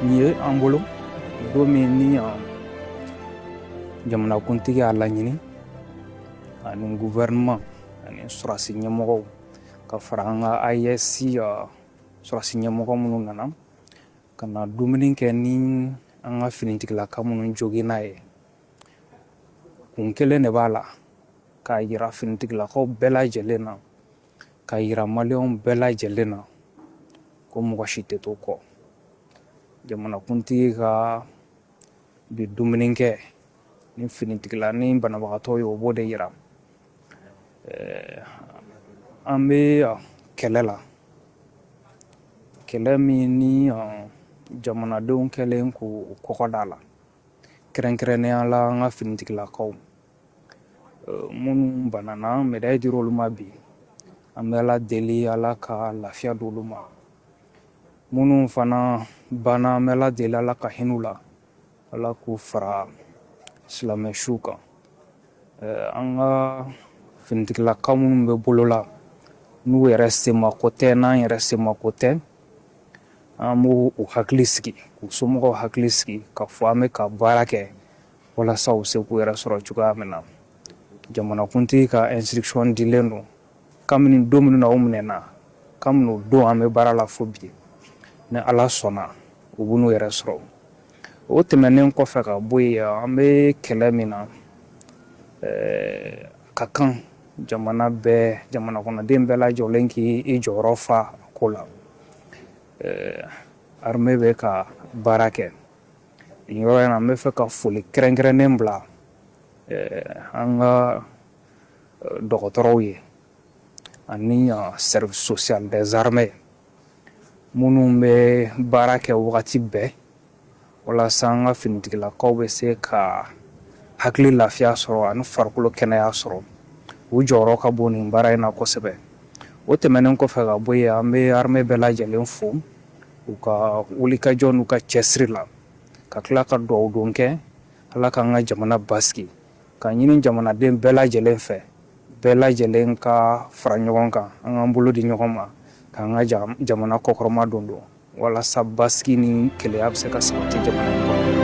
Nin ye an bolo don min ni jamanakuntigi y'a laɲini ani gouvernement ani sɔrasi ɲɛmɔgɔw ka fara an ka AES sɔrasi ɲɛmɔgɔ minnu nana ka na dumuni kɛ ni an ka finitigilaka minnu joginna ye. Kun kelen de b'a la k'a yira finitigilakaw bɛɛ lajɛlen na, k'a yira maliyɛnw bɛɛ lajɛlen na ko mɔgɔ si tɛ to kɔ. Jamanakuntigi ka bi dumuni kɛ ni finitigila ni banabagatɔ ye o b'o de yira. An bɛ kɛlɛ la, kɛlɛ min ni jamanadenw kɛlen k'o kɔgɔ d'a la, kɛrɛnkɛrɛnnenya la an ka finitigilakaw minnu banana médaille dira olu ma bi, an bɛ Ala deli Ala ka lafiya d'olu ma. Minnu fana banna an bɛ Ala deli Ala ka hinɛ u la, Ala k'u fara silamɛsiw kan. An ka finitigilaka minnu bɛ bolola n'u yɛrɛ semako tɛ n'an yɛrɛ semako tɛ, an b'u hakili sigi, k'u somɔgɔw hakili sigi ka fɔ an bɛ ka baara kɛ walasa u se k'u yɛrɛ sɔrɔ cogoya min na. Jamanakuntigi ka instruction dilen don kabini don min na o minɛna, kabini o don an bɛ baara la fo bi, ni Ala sɔnna u bɛ n'u yɛrɛ sɔrɔ. O tɛmɛnen kɔfɛ ka bɔ yen, an bɛ kɛlɛ min na ka kan jamana kɔnɔden bɛɛ lajɛlen k'i jɔyɔrɔ fa ko la. Armée bɛ ka baara kɛ. Nin yɔrɔ in na n bɛ fɛ ka foli kɛrɛnkɛrɛnnen bila an ka dɔgɔtɔrɔw ye ani service social des armées minnu bɛ baara kɛ wagati bɛɛ walasa an ka finitigilakaw bɛ se ka hakili lafiya sɔrɔ ani farikolo kɛnɛya sɔrɔ. U jɔyɔrɔ ka bon nin baara in na kosɛbɛ. O tɛmɛnen kɔfɛ ka bɔ yen, an bɛ armée bɛɛ lajɛlen fo u ka wulikajɔ n'u ka cɛsiri la, ka tila ka dugawu don kɛ Ala k'an ka jamana basigi, ka ɲini jamanaden bɛɛ lajɛlen fɛ, bɛɛ lajɛlen ka fara ɲɔgɔn kan, an k'an bolo di ɲɔgɔn ma, k'an ka jamana kɔkɔrɔma don walasa basigi ni kelenya bɛ se ka sabati jamana in kɔnɔ.